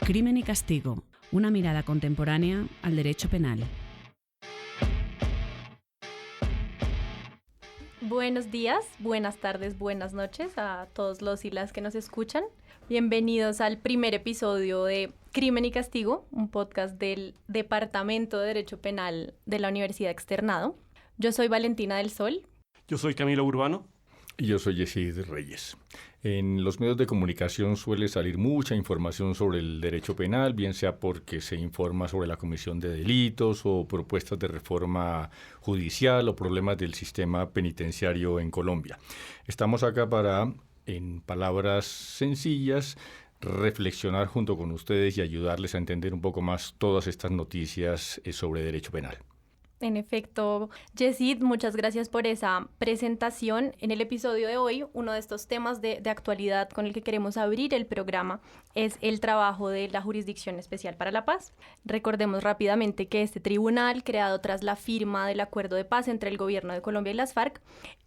Crimen y castigo, una mirada contemporánea al derecho penal. Buenos días, buenas tardes, buenas noches a todos los y las que nos escuchan. Bienvenidos al primer episodio de Crimen y Castigo, un podcast del Departamento de Derecho Penal de la Universidad Externado. Yo soy Valentina del Sol. Yo soy Camilo Urbano. Y yo soy Yesid Reyes. En los medios de comunicación suele salir mucha información sobre el derecho penal, bien sea porque se informa sobre la comisión de delitos o propuestas de reforma judicial o problemas del sistema penitenciario en Colombia. Estamos acá para, en palabras sencillas, reflexionar junto con ustedes y ayudarles a entender un poco más todas estas noticias sobre derecho penal. En efecto, Yesid, muchas gracias por esa presentación. En el episodio de hoy, uno de estos temas de actualidad con el que queremos abrir el programa es el trabajo de la Jurisdicción Especial para la Paz. Recordemos rápidamente que este tribunal, creado tras la firma del acuerdo de paz entre el gobierno de Colombia y las FARC,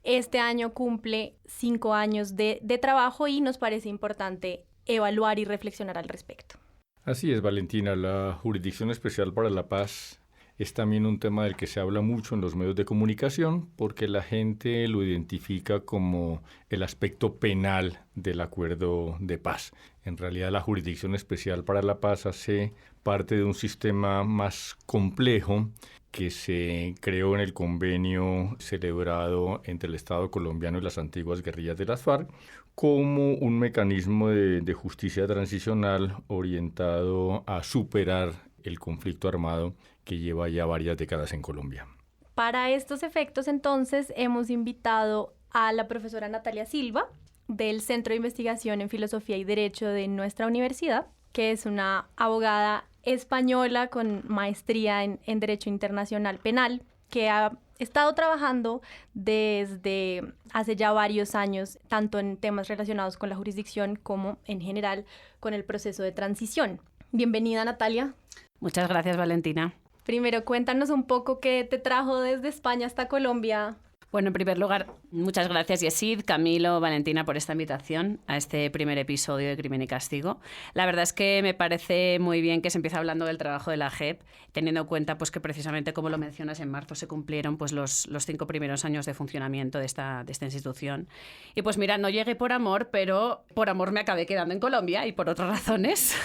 este año cumple 5 años de trabajo y nos parece importante evaluar y reflexionar al respecto. Así es, Valentina, la Jurisdicción Especial para la Paz es también un tema del que se habla mucho en los medios de comunicación porque la gente lo identifica como el aspecto penal del acuerdo de paz. En realidad, la Jurisdicción Especial para la Paz hace parte de un sistema más complejo que se creó en el convenio celebrado entre el Estado colombiano y las antiguas guerrillas de las FARC como un mecanismo de justicia transicional orientado a superar el conflicto armado que lleva ya varias décadas en Colombia. Para estos efectos, entonces, hemos invitado a la profesora Natalia Silva del Centro de Investigación en Filosofía y Derecho de nuestra universidad, que es una abogada española con maestría en Derecho Internacional Penal, que ha estado trabajando desde hace ya varios años, tanto en temas relacionados con la jurisdicción como en general con el proceso de transición. Bienvenida, Natalia. Muchas gracias, Valentina. Primero, cuéntanos un poco qué te trajo desde España hasta Colombia. Bueno, en primer lugar, muchas gracias, Yesid, Camilo, Valentina, por esta invitación a este primer episodio de Crimen y Castigo. La verdad es que me parece muy bien que se empiece hablando del trabajo de la JEP, teniendo en cuenta pues, que precisamente, como lo mencionas, en marzo se cumplieron pues, los 5 primeros años de funcionamiento de esta institución. Y pues mira, no llegué por amor, pero por amor me acabé quedando en Colombia y por otras razones.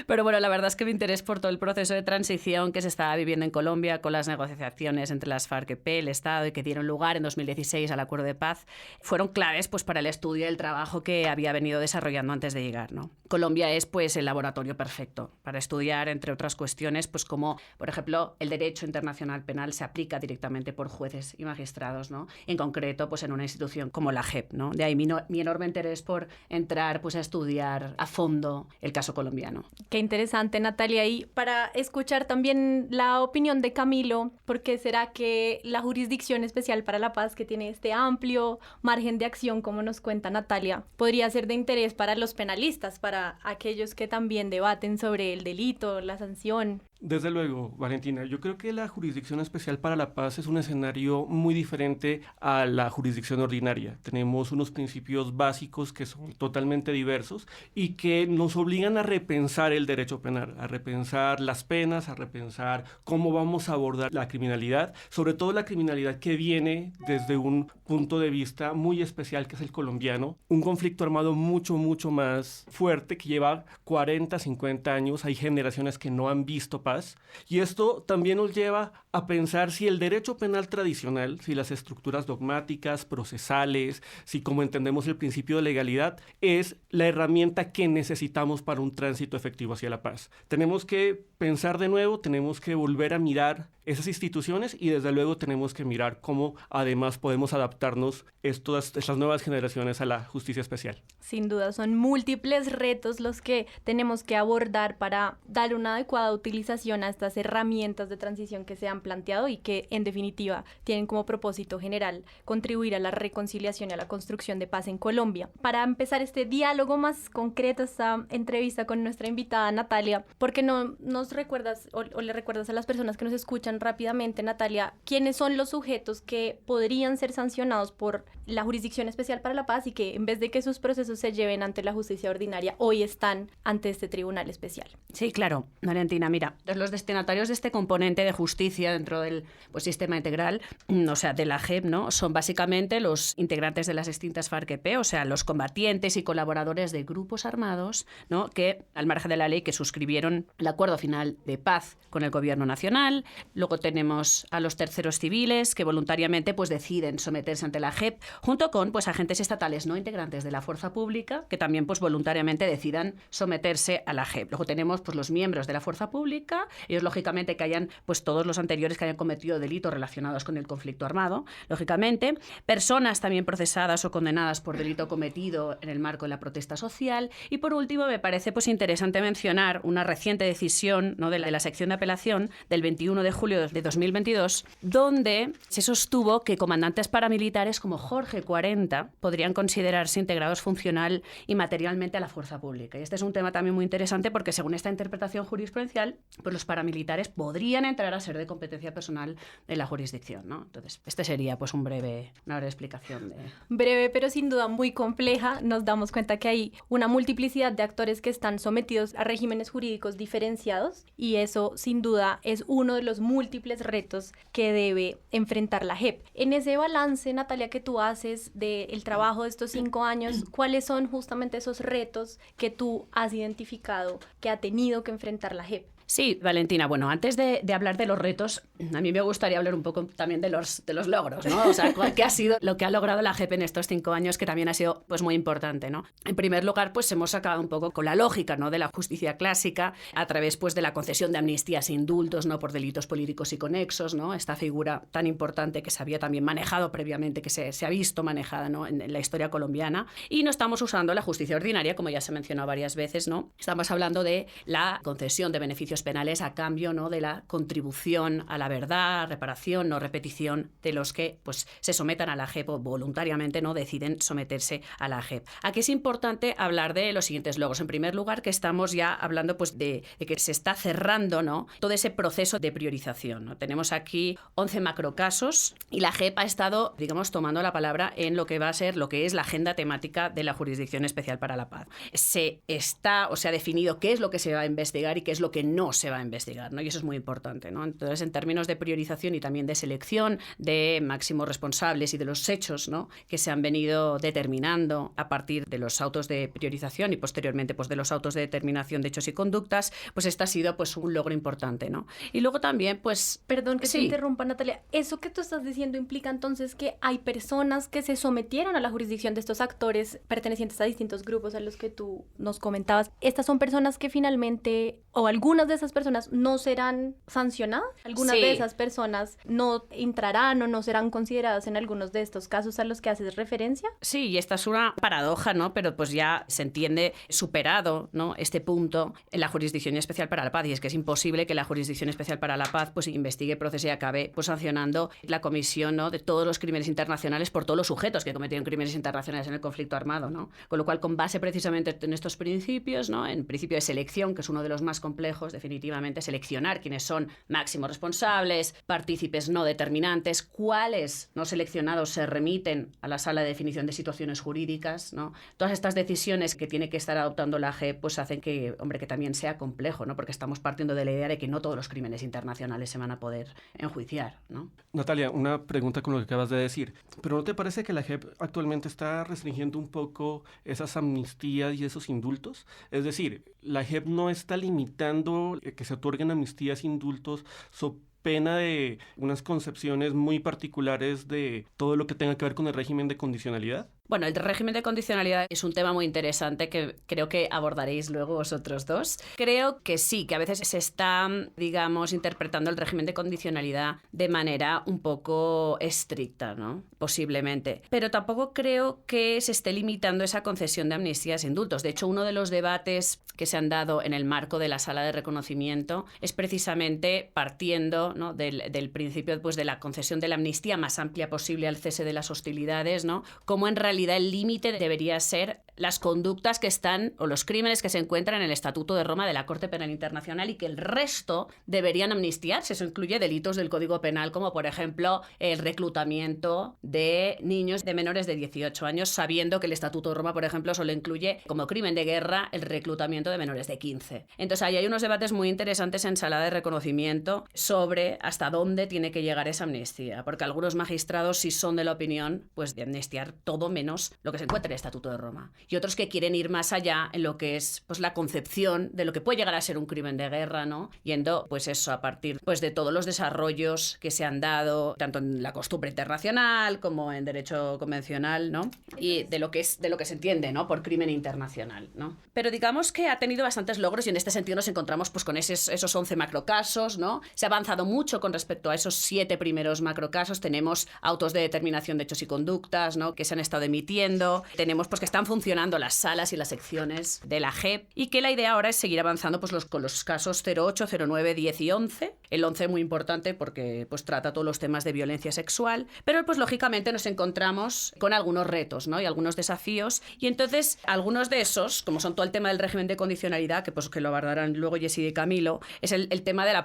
Pero bueno, la verdad es que mi interés por todo el proceso de transición que se estaba viviendo en Colombia con las negociaciones entre las FARC-EP, el Estado y que dieron lugar en 2016 al Acuerdo de Paz fueron claves pues, para el estudio y el trabajo que había venido desarrollando antes de llegar, ¿no? Colombia es pues, el laboratorio perfecto para estudiar, entre otras cuestiones, pues como, por ejemplo, el derecho internacional penal se aplica directamente por jueces y magistrados, ¿no? En concreto, pues en una institución como la JEP, ¿no? De ahí mi enorme interés por entrar pues, a estudiar a fondo el caso colombiano. Qué interesante, Natalia. Y para escuchar también la opinión de Camilo, ¿por qué será que la Jurisdicción Especial para la Paz, que tiene este amplio margen de acción, como nos cuenta Natalia, podría ser de interés para los penalistas, para aquellos que también debaten sobre el delito, la sanción? Desde luego, Valentina, yo creo que la Jurisdicción Especial para la Paz es un escenario muy diferente a la jurisdicción ordinaria. Tenemos unos principios básicos que son totalmente diversos y que nos obligan a repensar el derecho penal, a repensar las penas, a repensar cómo vamos a abordar la criminalidad, sobre todo la criminalidad que viene desde un punto de vista muy especial que es el colombiano, un conflicto armado mucho más fuerte que lleva 40, 50 años, hay generaciones que no han visto paz, y esto también nos lleva a pensar si el derecho penal tradicional, si las estructuras dogmáticas, procesales, si como entendemos el principio de legalidad, es la herramienta que necesitamos para un tránsito efectivo hacia la paz. Tenemos que pensar de nuevo, tenemos que volver a mirar esas instituciones y desde luego tenemos que mirar cómo además podemos adaptarnos estas nuevas generaciones a la justicia especial. Sin duda, son múltiples retos los que tenemos que abordar para dar una adecuada utilización a estas herramientas de transición que se han planteado y que en definitiva tienen como propósito general contribuir a la reconciliación y a la construcción de paz en Colombia. Para empezar este diálogo más concreto, esta entrevista con nuestra invitada Natalia, ¿por qué no nos recuerdas o le recuerdas a las personas que nos escuchan rápidamente, Natalia, quiénes son los sujetos que podrían ser sancionados por la Jurisdicción Especial para la Paz y que en vez de que sus procesos se lleven ante la justicia ordinaria, hoy están ante este tribunal especial. Sí, claro, Valentina, mira, los destinatarios de este componente de justicia dentro del sistema integral, o sea, de la JEP, ¿no? Son básicamente los integrantes de las extintas FARC-EP, o sea, los combatientes y colaboradores de grupos armados, ¿no? Que, al margen de la ley, que suscribieron el acuerdo final de paz con el gobierno nacional. Luego tenemos a los terceros civiles que voluntariamente pues deciden someterse ante la JEP, junto con pues agentes estatales no integrantes de la fuerza pública que también pues voluntariamente decidan someterse a la JEP. Luego tenemos pues los miembros de la fuerza pública, ellos lógicamente que hayan pues todos los anteriores que hayan cometido delitos relacionados con el conflicto armado, lógicamente, personas también procesadas o condenadas por delito cometido en el marco de la protesta social, y por último me parece pues interesante mencionar una reciente decisión, ¿no?, de la sección de apelación del 21 de julio de 2022, donde se sostuvo que comandantes paramilitares como Jorge 40 podrían considerarse integrados funcional y materialmente a la fuerza pública. Y este es un tema también muy interesante porque según esta interpretación jurisprudencial, pues los paramilitares podrían entrar a ser de competencia personal de la jurisdicción, ¿no? Entonces, este sería pues una breve explicación de... Breve, pero sin duda muy compleja. Nos damos cuenta que hay una multiplicidad de actores que están sometidos a regímenes jurídicos diferenciados y eso sin duda es uno de los múltiples retos que debe enfrentar la JEP. En ese balance, Natalia, que tú haces del trabajo de estos 5 años, ¿cuáles son justamente esos retos que tú has identificado que ha tenido que enfrentar la JEP? Sí, Valentina, bueno, antes de hablar de los retos, a mí me gustaría hablar un poco también de los logros, ¿no? O sea, ¿qué ha sido lo que ha logrado la JEP en estos 5 años, que también ha sido pues muy importante, ¿no? En primer lugar, pues hemos acabado un poco con la lógica, ¿no?, de la justicia clásica a través pues de la concesión de amnistías e indultos, ¿no?, por delitos políticos y conexos, ¿no? Esta figura tan importante que se había también manejado previamente, que se ha visto manejada, ¿no?, en la historia colombiana. Y no estamos usando la justicia ordinaria, como ya se ha mencionado varias veces, ¿no? Estamos hablando de la concesión de beneficios penales a cambio, ¿no?, de la contribución a la verdad, reparación, no repetición de los que pues se sometan a la JEP o voluntariamente no deciden someterse a la JEP. Aquí es importante hablar de los siguientes logros. En primer lugar, que estamos ya hablando pues de que se está cerrando, ¿no?, todo ese proceso de priorización, ¿no? Tenemos aquí 11 macrocasos y la JEP ha estado, digamos, tomando la palabra en lo que va a ser lo que es la agenda temática de la Jurisdicción Especial para la Paz. Se ha definido qué es lo que se va a investigar y qué es lo que no se va a investigar, ¿no? Y eso es muy importante, ¿no? Entonces, en términos de priorización y también de selección de máximos responsables y de los hechos, ¿no?, que se han venido determinando a partir de los autos de priorización y posteriormente pues de los autos de determinación de hechos y conductas, pues este ha sido pues un logro importante, ¿no? Y luego también pues... Perdón que sí. te interrumpa, Natalia. Eso que tú estás diciendo implica entonces que hay personas que se sometieron a la jurisdicción de estos actores pertenecientes a distintos grupos a los que tú nos comentabas. Estas son personas que finalmente, o algunas de esas personas no serán sancionadas, algunas Sí. de esas personas no entrarán o no serán consideradas en algunos de estos casos a los que haces referencia. Sí, y esta es una paradoja, ¿no? Pero pues ya se entiende superado, ¿no?, este punto en la Jurisdicción Especial para la Paz, y es que es imposible que la Jurisdicción Especial para la Paz pues investigue, procese y acabe pues sancionando la comisión, ¿no?, de todos los crímenes internacionales por todos los sujetos que cometieron crímenes internacionales en el conflicto armado, ¿no? Con lo cual, con base precisamente en estos principios, ¿no?, en principio de selección, que es uno de los más complejos, definitivamente, seleccionar quiénes son máximos responsables, partícipes no determinantes, cuáles no seleccionados se remiten a la Sala de Definición de Situaciones Jurídicas, ¿no? Todas estas decisiones que tiene que estar adoptando la JEP pues hacen que, hombre, que también sea complejo, ¿no? Porque estamos partiendo de la idea de que no todos los crímenes internacionales se van a poder enjuiciar, ¿no? Natalia, una pregunta con lo que acabas de decir. ¿Pero no te parece que la JEP actualmente está restringiendo un poco esas amnistías y esos indultos? Es decir, la JEP no está limitando que se otorguen amnistías e indultos so pena de unas concepciones muy particulares de todo lo que tenga que ver con el régimen de condicionalidad. Bueno, el régimen de condicionalidad es un tema muy interesante que creo que abordaréis luego vosotros dos. Creo que sí, que a veces se está, digamos, interpretando el régimen de condicionalidad de manera un poco estricta, ¿no? Posiblemente. Pero tampoco creo que se esté limitando esa concesión de amnistías e indultos. De hecho, uno de los debates que se han dado en el marco de la sala de reconocimiento es precisamente partiendo, ¿no?, del principio pues, de la concesión de la amnistía más amplia posible al cese de las hostilidades, ¿no?, como en realidad el límite debería ser las conductas que están o los crímenes que se encuentran en el Estatuto de Roma de la Corte Penal Internacional y que el resto deberían amnistiarse. Eso incluye delitos del Código Penal como, por ejemplo, el reclutamiento de niños de menores de 18 años, sabiendo que el Estatuto de Roma, por ejemplo, solo incluye como crimen de guerra el reclutamiento de menores de 15. Entonces, ahí hay unos debates muy interesantes en sala de reconocimiento sobre hasta dónde tiene que llegar esa amnistía, porque algunos magistrados sí son de la opinión pues, de amnistiar todo menos lo que se encuentra en el Estatuto de Roma. Y otros que quieren ir más allá en lo que es pues, la concepción de lo que puede llegar a ser un crimen de guerra, ¿no? Yendo, pues eso, a partir pues, de todos los desarrollos que se han dado, tanto en la costumbre internacional como en derecho convencional, ¿no? Y de lo que se entiende, ¿no? Por crimen internacional, ¿no? Pero digamos que ha tenido bastantes logros y en este sentido nos encontramos pues, con esos 11 macrocasos, ¿no? Se ha avanzado mucho con respecto a esos 7 primeros macrocasos. Tenemos autos de determinación de hechos y conductas, ¿no? Que se han estado emitiendo. Tenemos pues, que están funcionando las salas y las secciones de la JEP y que la idea ahora es seguir avanzando pues, con los casos 08, 09, 10 y 11. El 11 es muy importante porque pues, trata todos los temas de violencia sexual, pero pues lógicamente nos encontramos con algunos retos, ¿no? Y algunos desafíos. Y entonces algunos de esos, como son todo el tema del régimen de condicionalidad, que lo abordarán luego Yesid y Camilo, es el tema de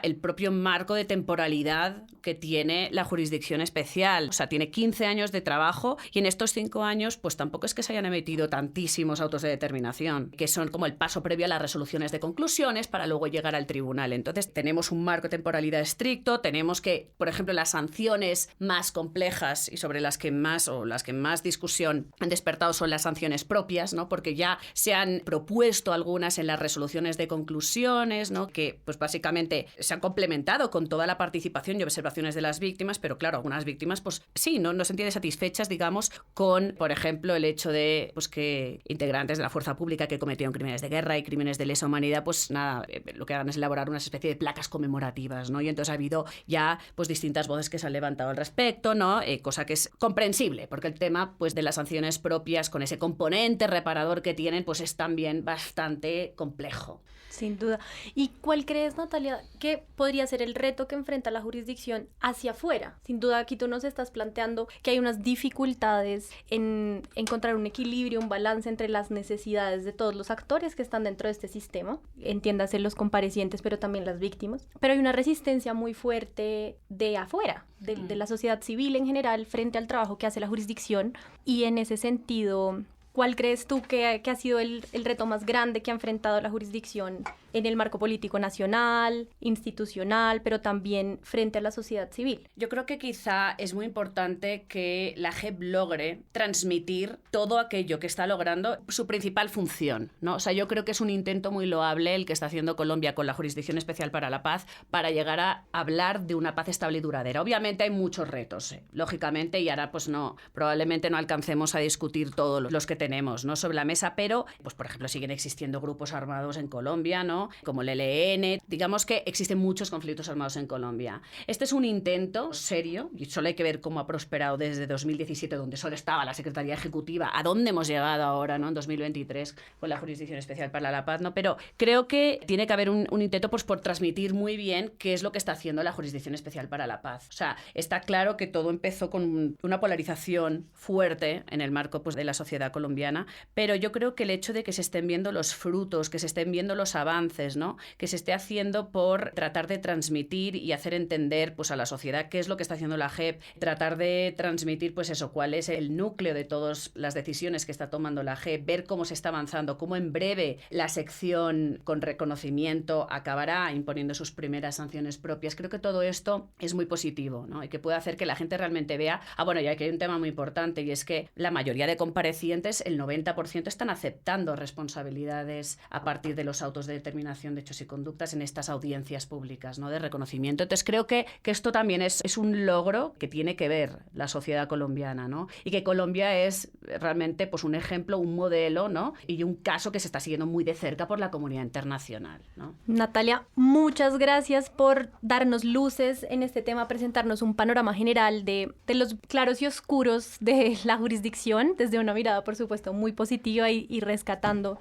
el propio marco de temporalidad que tiene la jurisdicción especial. O sea, tiene 15 años de trabajo y en estos 5 años pues tampoco es que se hayan emitido tantísimos autos de determinación, que son como el paso previo a las resoluciones de conclusiones para luego llegar al tribunal. Entonces tenemos un marco de temporalidad estricto, tenemos que, por ejemplo, las sanciones más complejas y sobre las que más discusión han despertado son las sanciones propias, ¿no? Porque ya se han propuesto algunas en las resoluciones de conclusiones, ¿no? Que pues básicamente se han complementado con toda la participación y observaciones de las víctimas, pero claro, algunas víctimas pues sí, no se entienden satisfechas, digamos, con, por ejemplo, el hecho de pues que integrantes de la fuerza pública que cometieron crímenes de guerra y crímenes de lesa humanidad, pues nada, lo que hagan es elaborar una especie de placas conmemorativas, ¿no? Y entonces ha habido ya pues distintas voces que se han levantado al respecto, ¿no? Cosa que es comprensible, porque el tema pues de las sanciones propias con ese componente reparador que tienen, pues es también bastante complejo. Sin duda. ¿Y cuál crees, Natalia, que podría ser el reto que enfrenta la jurisdicción hacia afuera? Sin duda, aquí tú nos estás planteando que hay unas dificultades en encontrar un equilibrio, un balance entre las necesidades de todos los actores que están dentro de este sistema, entiéndase los comparecientes, pero también las víctimas. Pero hay una resistencia muy fuerte de afuera, de la sociedad civil en general, frente al trabajo que hace la jurisdicción. Y en ese sentido, ¿cuál crees tú que ha sido el reto más grande que ha enfrentado la jurisdicción en el marco político nacional, institucional, pero también frente a la sociedad civil? Yo creo que quizá es muy importante que la JEP logre transmitir todo aquello que está logrando su principal función, ¿no? O sea, yo creo que es un intento muy loable el que está haciendo Colombia con la Jurisdicción Especial para la Paz para llegar a hablar de una paz estable y duradera. Obviamente hay muchos retos, lógicamente, y ahora pues probablemente no alcancemos a discutir todos los que tenemos, ¿no? Sobre la mesa, pero pues por ejemplo siguen existiendo grupos armados en Colombia, ¿no? Como el ELN. Digamos que existen muchos conflictos armados en Colombia. Este es un intento serio y solo hay que ver cómo ha prosperado desde 2017, donde solo estaba la Secretaría Ejecutiva, a dónde hemos llegado ahora, ¿no? En 2023 con la Jurisdicción Especial para la Paz, ¿no? Pero creo que tiene que haber un intento pues, por transmitir muy bien qué es lo que está haciendo la Jurisdicción Especial para la Paz. O sea, está claro que todo empezó con una polarización fuerte en el marco pues, de la sociedad colombiana, pero yo creo que el hecho de que se estén viendo los frutos, que se estén viendo los avances, ¿no? Que se esté haciendo por tratar de transmitir y hacer entender pues, a la sociedad qué es lo que está haciendo la JEP, tratar de transmitir pues eso, cuál es el núcleo de todas las decisiones que está tomando la JEP, ver cómo se está avanzando, cómo en breve la sección con reconocimiento acabará imponiendo sus primeras sanciones propias. Creo que todo esto es muy positivo, ¿no? Y que puede hacer que la gente realmente vea, bueno, ya que hay un tema muy importante y es que la mayoría de comparecientes, el 90% están aceptando responsabilidades a partir de los autos de determinación de hechos y conductas en estas audiencias públicas, ¿no? De reconocimiento. Entonces creo que esto también es un logro que tiene que ver la sociedad colombiana, ¿no? Y que Colombia es realmente pues, un ejemplo, un modelo, ¿no? Y un caso que se está siguiendo muy de cerca por la comunidad internacional, ¿no? Natalia, muchas gracias por darnos luces en este tema, presentarnos un panorama general de los claros y oscuros de la jurisdicción desde una mirada, por supuesto, supuesto, muy positiva y rescatando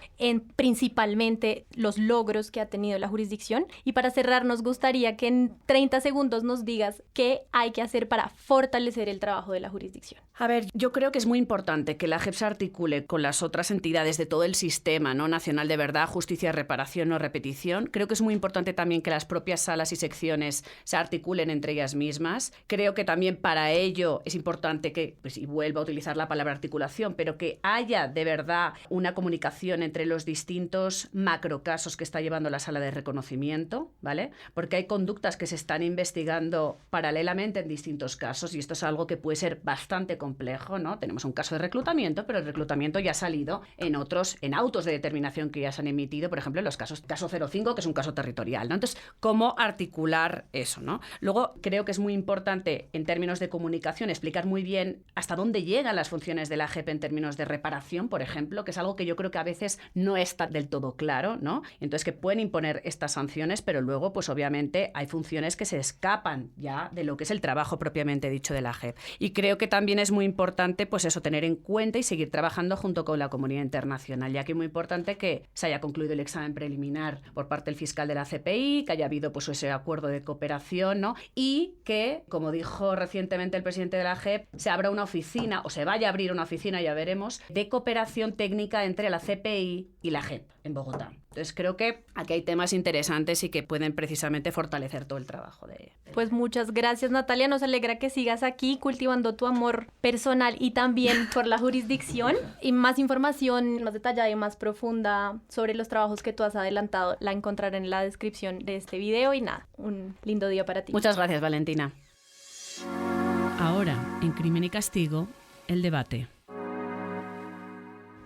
principalmente los logros que ha tenido la jurisdicción. Y para cerrar, nos gustaría que en 30 segundos nos digas qué hay que hacer para fortalecer el trabajo de la jurisdicción. A ver, yo creo que es muy importante que la JEP se articule con las otras entidades de todo el sistema, ¿no? Nacional de Verdad, Justicia, Reparación, no repetición. Creo que es muy importante también que las propias salas y secciones se articulen entre ellas mismas. Creo que también para ello es importante que, pues, y vuelvo a utilizar la palabra articulación, pero que haya de verdad una comunicación entre los distintos macrocasos que está llevando la sala de reconocimiento, ¿vale? Porque hay conductas que se están investigando paralelamente en distintos casos y esto es algo que puede ser bastante complejo, ¿no? Tenemos un caso de reclutamiento, pero el reclutamiento ya ha salido en autos de determinación que ya se han emitido, por ejemplo, en los caso 05, que es un caso territorial, ¿no? Entonces, ¿cómo articular eso, ¿no? Luego, creo que es muy importante, en términos de comunicación, explicar muy bien hasta dónde llegan las funciones de la JEP en términos de reparación, por ejemplo, que es algo que yo creo que a veces no está del todo claro, ¿no? Entonces, que pueden imponer estas sanciones, pero luego, pues obviamente, hay funciones que se escapan ya de lo que es el trabajo propiamente dicho de la JEP. Y creo que también es muy importante, pues eso, tener en cuenta y seguir trabajando junto con la comunidad internacional, ya que es muy importante que se haya concluido el examen preliminar por parte del fiscal de la CPI, que haya habido pues ese acuerdo de cooperación, ¿no? Y que, como dijo recientemente el presidente de la JEP, se abra una oficina, o se vaya a abrir una oficina, ya veremos, de cooperación técnica entre la CPI y la JEP en Bogotá. Entonces creo que aquí hay temas interesantes y que pueden precisamente fortalecer todo el trabajo de... Pues muchas gracias, Natalia. Nos alegra que sigas aquí cultivando tu amor personal y también por la jurisdicción. Y más información más detallada y más profunda sobre los trabajos que tú has adelantado la encontrarán en la descripción de este video. Y nada, un lindo día para ti. Muchas gracias, Valentina. Ahora, en Crimen y Castigo, el debate.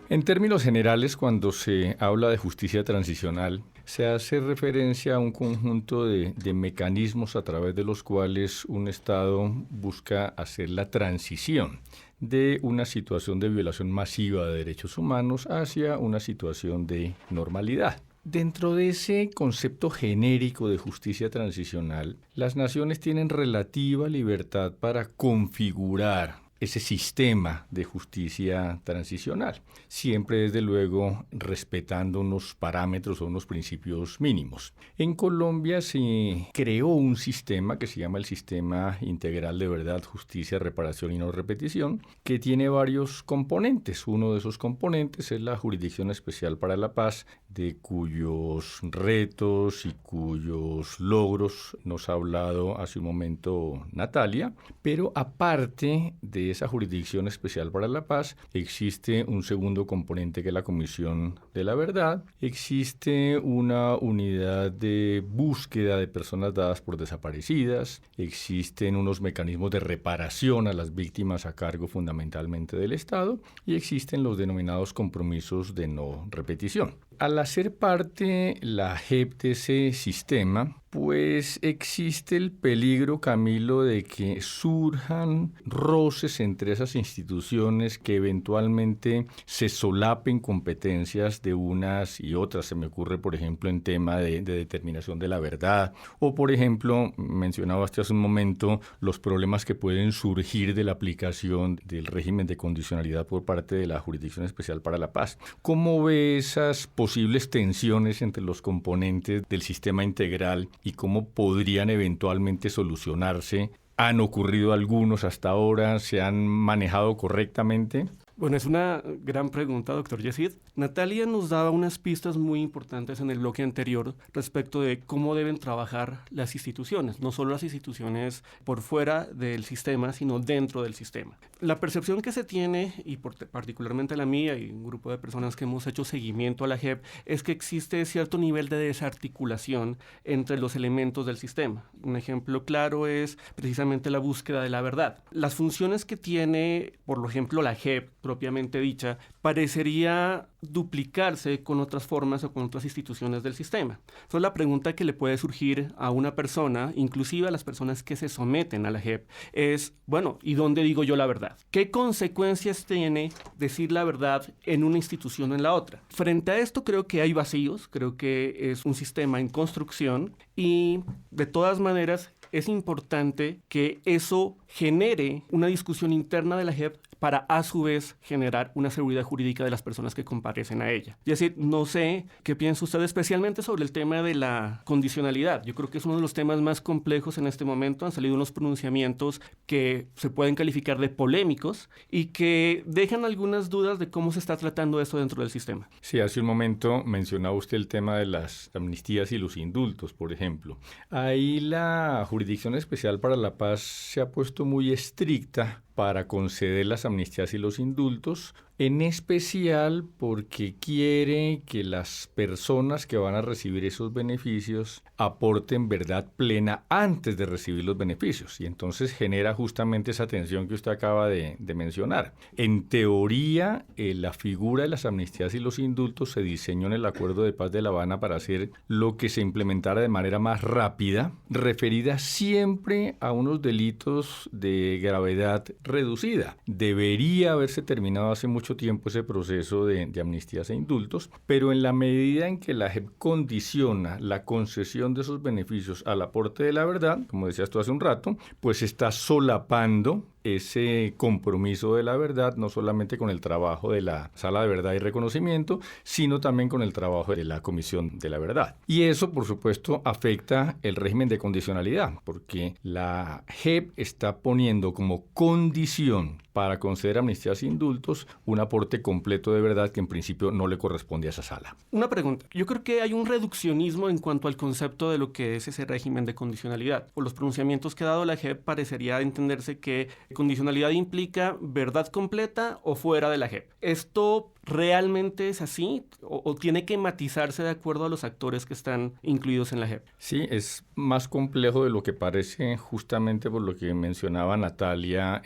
En términos generales, cuando se habla de justicia transicional, se hace referencia a un conjunto de mecanismos a través de los cuales un Estado busca hacer la transición de una situación de violación masiva de derechos humanos hacia una situación de normalidad. Dentro de ese concepto genérico de justicia transicional, las naciones tienen relativa libertad para configurar ese sistema de justicia transicional, siempre desde luego respetando unos parámetros o unos principios mínimos. En Colombia se creó un sistema que se llama el Sistema Integral de Verdad, Justicia, Reparación y No Repetición, que tiene varios componentes. Uno de esos componentes es la Jurisdicción Especial para la Paz, de cuyos retos y cuyos logros nos ha hablado hace un momento Natalia, pero aparte de esa Jurisdicción Especial para la Paz, existe un segundo componente que es la Comisión de la Verdad, existe una unidad de búsqueda de personas dadas por desaparecidas, existen unos mecanismos de reparación a las víctimas a cargo fundamentalmente del Estado y existen los denominados compromisos de no repetición. Al hacer parte la JEP de ese sistema, pues existe el peligro, Camilo, de que surjan roces entre esas instituciones que eventualmente se solapen competencias de unas y otras. Se me ocurre, por ejemplo, en tema de determinación de la verdad o, por ejemplo, mencionaba hasta hace un momento los problemas que pueden surgir de la aplicación del régimen de condicionalidad por parte de la Jurisdicción Especial para la Paz. ¿Cómo ve esas posibles tensiones entre los componentes del sistema integral y cómo podrían eventualmente solucionarse? ¿Han ocurrido algunos hasta ahora? ¿Se han manejado correctamente? Bueno, es una gran pregunta, doctor Yesid. Natalia nos daba unas pistas muy importantes en el bloque anterior respecto de cómo deben trabajar las instituciones, no solo las instituciones por fuera del sistema, sino dentro del sistema. La percepción que se tiene, y particularmente la mía y un grupo de personas que hemos hecho seguimiento a la JEP, es que existe cierto nivel de desarticulación entre los elementos del sistema. Un ejemplo claro es precisamente la búsqueda de la verdad. Las funciones que tiene, por ejemplo, la JEP, propiamente dicha, parecería duplicarse con otras formas o con otras instituciones del sistema. Entonces la pregunta que le puede surgir a una persona, inclusive a las personas que se someten a la JEP, es, bueno, ¿y dónde digo yo la verdad? ¿Qué consecuencias tiene decir la verdad en una institución o en la otra? Frente a esto creo que hay vacíos, creo que es un sistema en construcción y de todas maneras es importante que eso genere una discusión interna de la JEP, para a su vez generar una seguridad jurídica de las personas que comparecen a ella. Es decir, no sé qué piensa usted especialmente sobre el tema de la condicionalidad. Yo creo que es uno de los temas más complejos en este momento. Han salido unos pronunciamientos que se pueden calificar de polémicos y que dejan algunas dudas de cómo se está tratando esto dentro del sistema. Sí, hace un momento mencionaba usted el tema de las amnistías y los indultos, por ejemplo. Ahí la Jurisdicción Especial para la Paz se ha puesto muy estricta para conceder las amnistías y los indultos, en especial porque quiere que las personas que van a recibir esos beneficios aporten verdad plena antes de recibir los beneficios, y entonces genera justamente esa tensión que usted acaba de mencionar. En teoría, la figura de las amnistías y los indultos se diseñó en el Acuerdo de Paz de La Habana para hacer lo que se implementara de manera más rápida, referida siempre a unos delitos de gravedad reducida. Debería haberse terminado hace mucho tiempo ese proceso de amnistías e indultos, pero en la medida en que la JEP condiciona la concesión de esos beneficios al aporte de la verdad, como decías tú hace un rato, pues está solapando ese compromiso de la verdad, no solamente con el trabajo de la Sala de Verdad y Reconocimiento, sino también con el trabajo de la Comisión de la Verdad. Y eso, por supuesto, afecta el régimen de condicionalidad, porque la JEP está poniendo como condición para conceder amnistías e indultos un aporte completo de verdad que en principio no le corresponde a esa sala. Una pregunta. Yo creo que hay un reduccionismo en cuanto al concepto de lo que es ese régimen de condicionalidad. Por los pronunciamientos que ha dado la JEP parecería entenderse que condicionalidad implica verdad completa o fuera de la JEP. ¿Esto realmente es así o tiene que matizarse de acuerdo a los actores que están incluidos en la JEP? Sí, es más complejo de lo que parece, justamente por lo que mencionaba Natalia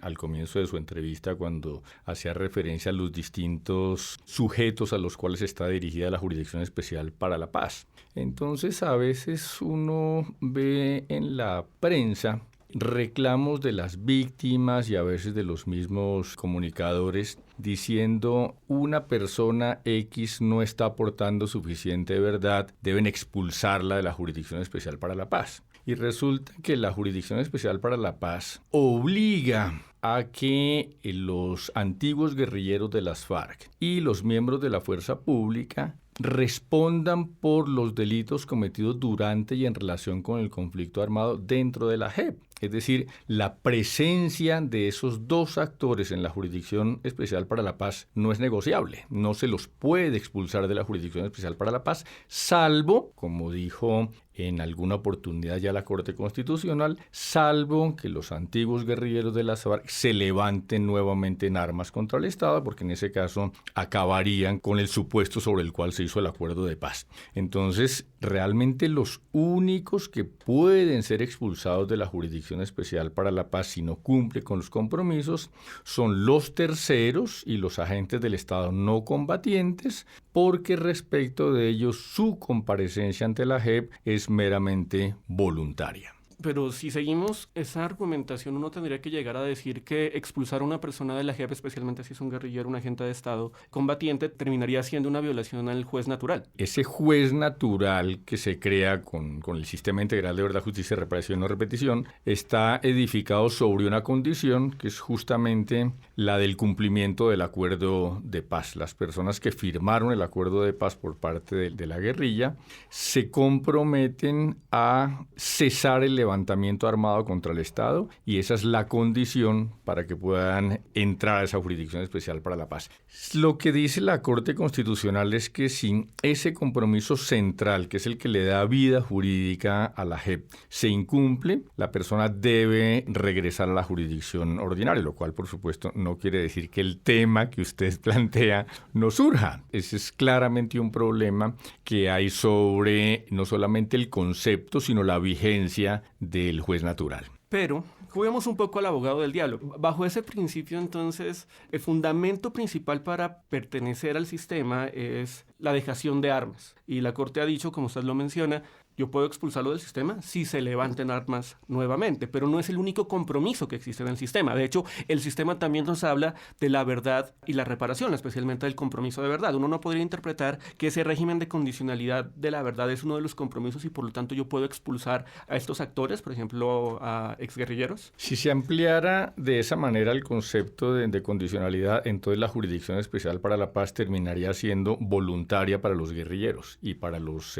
al comienzo de su entrevista cuando hacía referencia a los distintos sujetos a los cuales está dirigida la Jurisdicción Especial para la Paz. Entonces, a veces uno ve en la prensa reclamos de las víctimas y a veces de los mismos comunicadores diciendo una persona X no está aportando suficiente verdad, deben expulsarla de la Jurisdicción Especial para la Paz. Y resulta que la Jurisdicción Especial para la Paz obliga a que los antiguos guerrilleros de las FARC y los miembros de la fuerza pública respondan por los delitos cometidos durante y en relación con el conflicto armado dentro de la JEP. Es decir, la presencia de esos dos actores en la Jurisdicción Especial para la Paz no es negociable. No se los puede expulsar de la Jurisdicción Especial para la Paz, salvo, como dijo en alguna oportunidad ya la Corte Constitucional, salvo que los antiguos guerrilleros de las FARC se levanten nuevamente en armas contra el Estado, porque en ese caso acabarían con el supuesto sobre el cual se hizo el acuerdo de paz. Entonces, realmente los únicos que pueden ser expulsados de la Jurisdicción Especial para la Paz si no cumple con los compromisos son los terceros y los agentes del Estado no combatientes, porque respecto de ellos su comparecencia ante la JEP es meramente voluntaria. Pero si seguimos esa argumentación, uno tendría que llegar a decir que expulsar a una persona de la JEP, especialmente si es un guerrillero, un agente de Estado combatiente, terminaría siendo una violación al juez natural. Ese juez natural que se crea con el Sistema Integral de Verdad, Justicia, Reparación y No Repetición está edificado sobre una condición que es justamente la del cumplimiento del acuerdo de paz. Las personas que firmaron el acuerdo de paz por parte de la guerrilla se comprometen a cesar el levantamiento armado contra el Estado y esa es la condición para que puedan entrar a esa Jurisdicción Especial para la Paz. Lo que dice la Corte Constitucional es que si ese compromiso central, que es el que le da vida jurídica a la JEP, se incumple, la persona debe regresar a la jurisdicción ordinaria, lo cual, por supuesto, no quiere decir que el tema que usted plantea no surja. Ese es claramente un problema que hay sobre no solamente el concepto, sino la vigencia del juez natural. Pero juguemos un poco al abogado del diablo. Bajo ese principio, entonces, el fundamento principal para pertenecer al sistema es la dejación de armas. Y la Corte ha dicho, como usted lo menciona, Yo puedo expulsarlo del sistema si se levanten armas nuevamente, pero no es el único compromiso que existe en el sistema. De hecho, el sistema también nos habla de la verdad y la reparación, especialmente del compromiso de verdad. Uno no podría interpretar que ese régimen de condicionalidad de la verdad es uno de los compromisos y por lo tanto yo puedo expulsar a estos actores, por ejemplo, a exguerrilleros. Si se ampliara de esa manera el concepto de condicionalidad, entonces la Jurisdicción Especial para la Paz terminaría siendo voluntaria para los guerrilleros y para los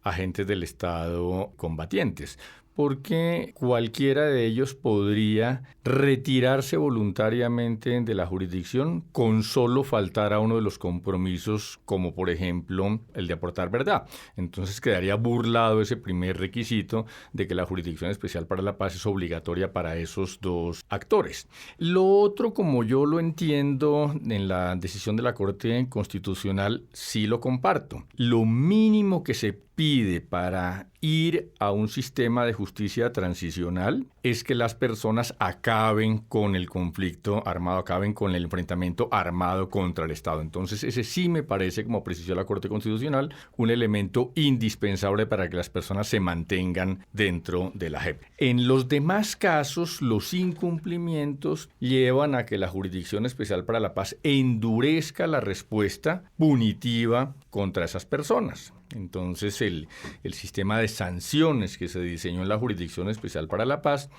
agentes del Estado combatientes, porque cualquiera de ellos podría retirarse voluntariamente de la jurisdicción con solo faltar a uno de los compromisos, como por ejemplo el de aportar verdad. Entonces quedaría burlado ese primer requisito de que la Jurisdicción Especial para la Paz es obligatoria para esos dos actores. Lo otro, como yo lo entiendo en la decisión de la Corte Constitucional, sí lo comparto. Lo mínimo que se pide para ir a un sistema de justicia transicional es que las personas acaben con el conflicto armado, acaben con el enfrentamiento armado contra el Estado. Entonces, ese sí me parece, como precisó la Corte Constitucional, un elemento indispensable para que las personas se mantengan dentro de la JEP. En los demás casos, los incumplimientos llevan a que la Jurisdicción Especial para la Paz endurezca la respuesta punitiva contra esas personas. Entonces, el sistema de sanciones que se diseñó en la Jurisdicción Especial para la Paz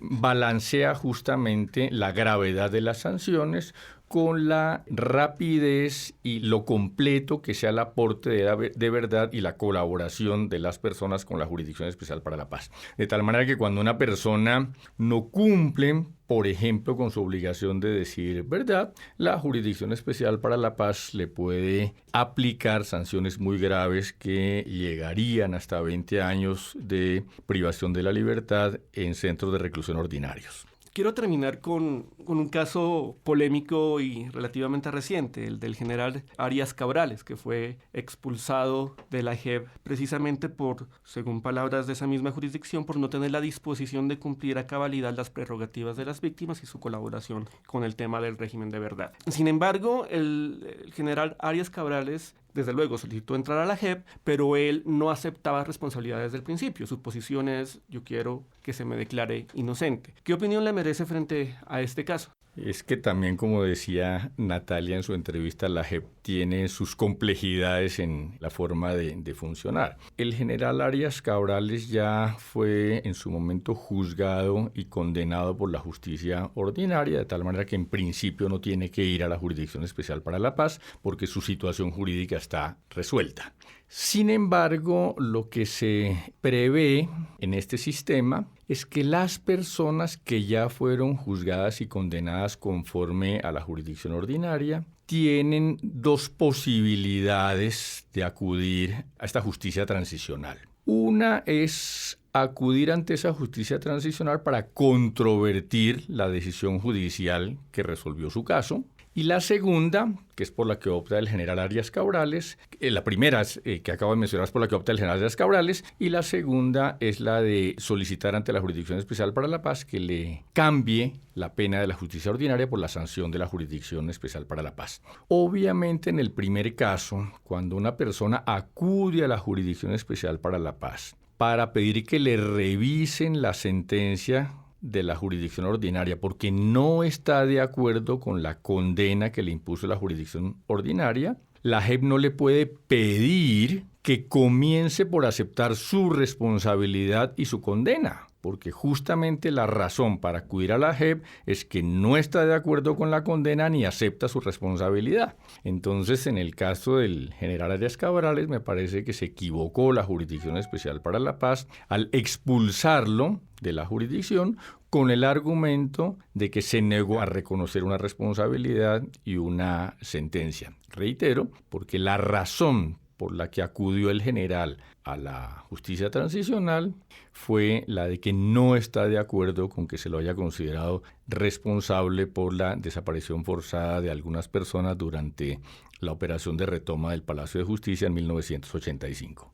balancea justamente la gravedad de las sanciones con la rapidez y lo completo que sea el aporte de verdad y la colaboración de las personas con la Jurisdicción Especial para la Paz. De tal manera que cuando una persona no cumple, por ejemplo, con su obligación de decir verdad, la Jurisdicción Especial para la Paz le puede aplicar sanciones muy graves que llegarían hasta 20 años de privación de la libertad en centros de reclusión ordinarios. Quiero terminar con un caso polémico y relativamente reciente, el del general Arias Cabrales, que fue expulsado de la JEP precisamente por, según palabras de esa misma jurisdicción, por no tener la disposición de cumplir a cabalidad las prerrogativas de las víctimas y su colaboración con el tema del régimen de verdad. Sin embargo, el general Arias Cabrales desde luego solicitó entrar a la JEP, pero él no aceptaba responsabilidades desde el principio. Su posición es: yo quiero que se me declare inocente. ¿Qué opinión le merece frente a este caso? Es que también, como decía Natalia en su entrevista, la JEP tiene sus complejidades en la forma de funcionar. El general Arias Cabrales ya fue en su momento juzgado y condenado por la justicia ordinaria, de tal manera que en principio no tiene que ir a la Jurisdicción Especial para la Paz porque su situación jurídica está resuelta. Sin embargo, lo que se prevé en este sistema es que las personas que ya fueron juzgadas y condenadas conforme a la jurisdicción ordinaria tienen dos posibilidades de acudir a esta justicia transicional. Una es acudir ante esa justicia transicional para controvertir la decisión judicial que resolvió su caso. Y la segunda, que es por la que opta el general Arias Cabrales, la primera que acabo de mencionar es por la que opta el general Arias Cabrales, y la segunda es la de solicitar ante la Jurisdicción Especial para la Paz que le cambie la pena de la justicia ordinaria por la sanción de la Jurisdicción Especial para la Paz. Obviamente, en el primer caso, cuando una persona acude a la Jurisdicción Especial para la Paz para pedir que le revisen la sentencia de la jurisdicción ordinaria porque no está de acuerdo con la condena que le impuso la jurisdicción ordinaria, la JEP no le puede pedir que comience por aceptar su responsabilidad y su condena, porque justamente la razón para acudir a la JEP es que no está de acuerdo con la condena ni acepta su responsabilidad. Entonces, en el caso del general Arias Cabrales, me parece que se equivocó la Jurisdicción Especial para la Paz al expulsarlo de la jurisdicción con el argumento de que se negó a reconocer una responsabilidad y una sentencia. Reitero, porque la razón por la que acudió el general a la justicia transicional fue la de que no está de acuerdo con que se lo haya considerado responsable por la desaparición forzada de algunas personas durante la operación de retoma del Palacio de Justicia en 1985.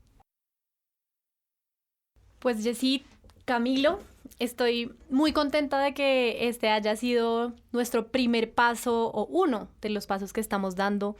Pues Yesid, Camilo, estoy muy contenta de que este haya sido nuestro primer paso o uno de los pasos que estamos dando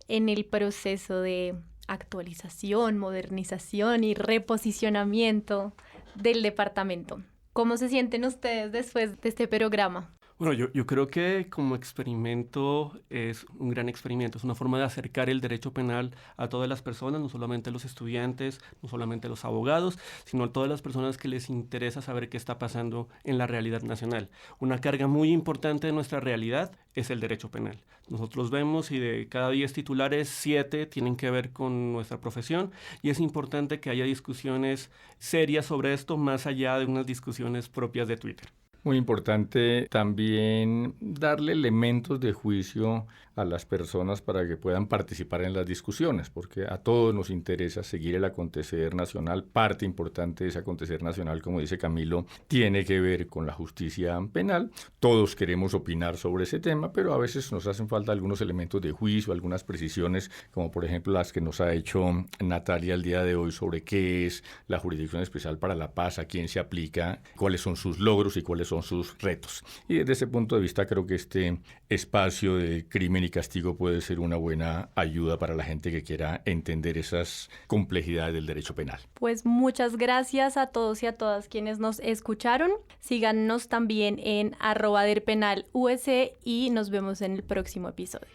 en el proceso de actualización, modernización y reposicionamiento del departamento. ¿Cómo se sienten ustedes después de este programa? Bueno, yo creo que como experimento es un gran experimento, es una forma de acercar el derecho penal a todas las personas, no solamente a los estudiantes, no solamente a los abogados, sino a todas las personas que les interesa saber qué está pasando en la realidad nacional. Una carga muy importante de nuestra realidad es el derecho penal. Nosotros vemos y de cada 10 titulares, 7 tienen que ver con nuestra profesión y es importante que haya discusiones serias sobre esto más allá de unas discusiones propias de Twitter. Muy importante también darle elementos de juicio a las personas para que puedan participar en las discusiones, porque a todos nos interesa seguir el acontecer nacional. Parte importante de ese acontecer nacional, como dice Camilo, tiene que ver con la justicia penal. Todos queremos opinar sobre ese tema, pero a veces nos hacen falta algunos elementos de juicio, algunas precisiones, como por ejemplo las que nos ha hecho Natalia el día de hoy sobre qué es la Jurisdicción Especial para la Paz, a quién se aplica, cuáles son sus logros y cuáles son sus retos. Y desde ese punto de vista creo que este espacio de crimen y castigo puede ser una buena ayuda para la gente que quiera entender esas complejidades del derecho penal. Pues muchas gracias a todos y a todas quienes nos escucharon. Síganos también en @derpenalUS y nos vemos en el próximo episodio.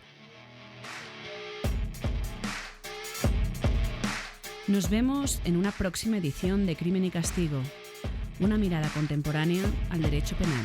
Nos vemos en una próxima edición de Crimen y Castigo, una mirada contemporánea al derecho penal.